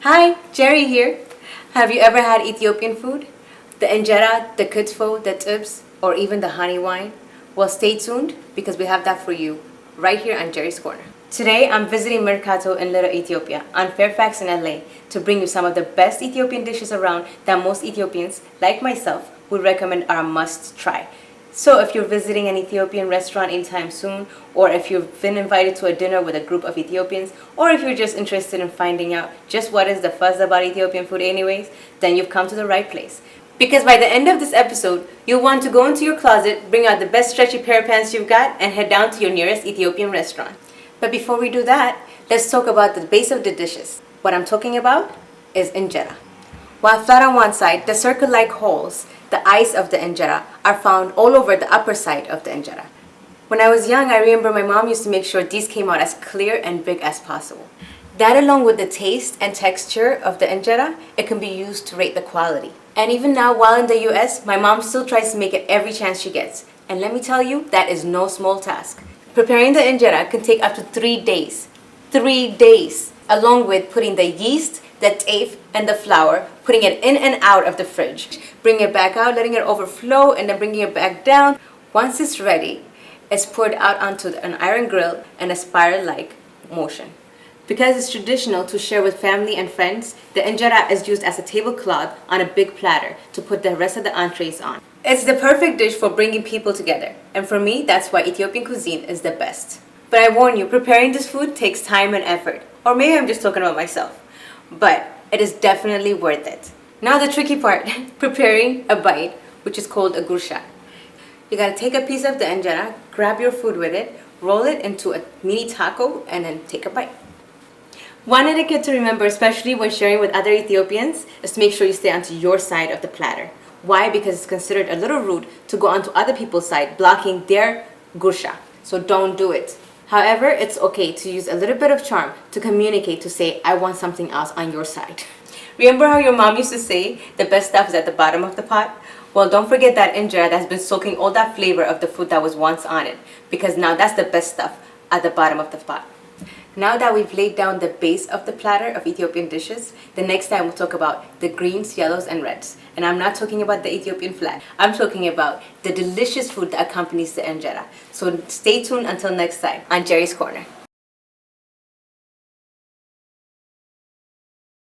Hi, Gerrie here. Have you ever had Ethiopian food? The injera, the kitfo, the tips, or even the honey wine? Well, stay tuned because we have that for you right here on Gerrie's Corner. Today, I'm visiting Mercato in Little Ethiopia on Fairfax in LA to bring you some of the best Ethiopian dishes around that most Ethiopians, like myself, would recommend are a must try. So if you're visiting an Ethiopian restaurant anytime soon, or if you've been invited to a dinner with a group of Ethiopians, or if you're just interested in finding out just what is the fuzz about Ethiopian food anyways, then you've come to the right place. Because by the end of this episode, you'll want to go into your closet, bring out the best stretchy pair of pants you've got, and head down to your nearest Ethiopian restaurant. But before we do that, let's talk about the base of the dishes. What I'm talking about is injera. While flat on one side, the circle-like holes, the eyes of the injera, are found all over the upper side of the injera. When I was young, I remember my mom used to make sure these came out as clear and big as possible. That, along with the taste and texture of the injera, it can be used to rate the quality. And even now, while in the US, my mom still tries to make it every chance she gets. And let me tell you, that is no small task. Preparing the injera can take up to 3 days. 3 days! Along with putting the yeast, the teff, and the flour, putting it in and out of the fridge. Bring it back out, letting it overflow, and then bringing it back down. Once it's ready, it's poured out onto an iron grill in a spiral-like motion. Because it's traditional to share with family and friends, the injera is used as a tablecloth on a big platter to put the rest of the entrees on. It's the perfect dish for bringing people together, and for me, that's why Ethiopian cuisine is the best. But I warn you, preparing this food takes time and effort. Or maybe I'm just talking about myself. But it is definitely worth it. Now the tricky part, preparing a bite, which is called a gursha. You gotta take a piece of the injera, grab your food with it, roll it into a mini taco, and then take a bite. One etiquette to remember, especially when sharing with other Ethiopians, is to make sure you stay onto your side of the platter. Why? Because it's considered a little rude to go onto other people's side, blocking their gursha. So don't do it. However, it's okay to use a little bit of charm to communicate, to say, I want something else on your side. Remember how your mom used to say, the best stuff is at the bottom of the pot? Well, don't forget that injera that's been soaking all that flavor of the food that was once on it, because now that's the best stuff at the bottom of the pot. Now that we've laid down the base of the platter of Ethiopian dishes, the next time we'll talk about the greens, yellows, and reds. And I'm not talking about the Ethiopian flag. I'm talking about the delicious food that accompanies the injera. So stay tuned until next time on Gerrie's Corner.